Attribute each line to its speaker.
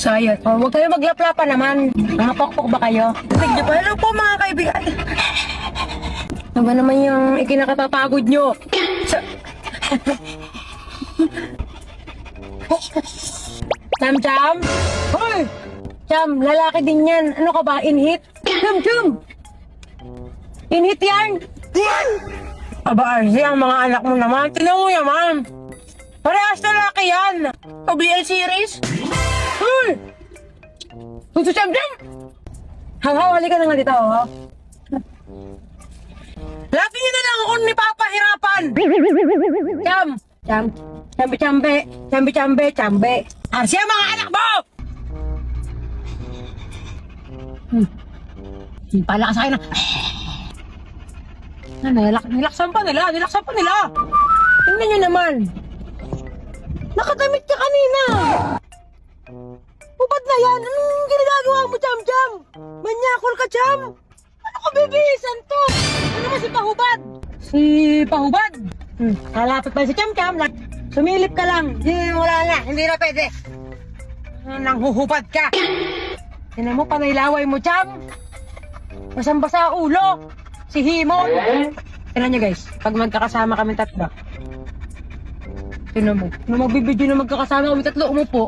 Speaker 1: Sayot. Oh, huwag kayo maglaplapan naman. Mga pokpok ba kayo? Sige pa. Hello po mga kaibigan. Ano ba naman yung ikinakatatagod nyo? Cham-cham? Hoy! Cham, lalaki din yan. Ano ka ba? Inhit? Cham-cham! Inhit yan! Aba, Arzi, ang mga anak mo naman. Tinan mo yaman. Parehas lalaki yan. OBL series? Hoy! Puto Cham-cham! Hanghaw, halika na nga dito, oh. Lagi niyo na lang ako nipapahirapan! Cham! Cham! Chambe-chambe! Chambe-chambe! Chambe! Arsi ang mga anak mo! Pala ka sa akin na... Nilaksan pa nila! Nilaksan pa nila! Tingnan nyo naman! Nakadamit ka kanina! Upad na yan! Anong ginagagawa mo, Cham-cham? Manyakol ka, Cham! Ano ko bibihisan to? Ano ba si Pahubad? Si Pahubad? Kalapit pa si Cham-cham. Sumilip ka lang. Wala na. Hindi na pwede. Nanghuhubad ka. Tinan mo, panaylaway mo, Cham. Basang-basa ulo. Si Himon. Tinan nyo, guys. Pag magkakasama kami tatlo. Tinan mo. Nung magbibidyo na magkakasama kami tatlo, umupo.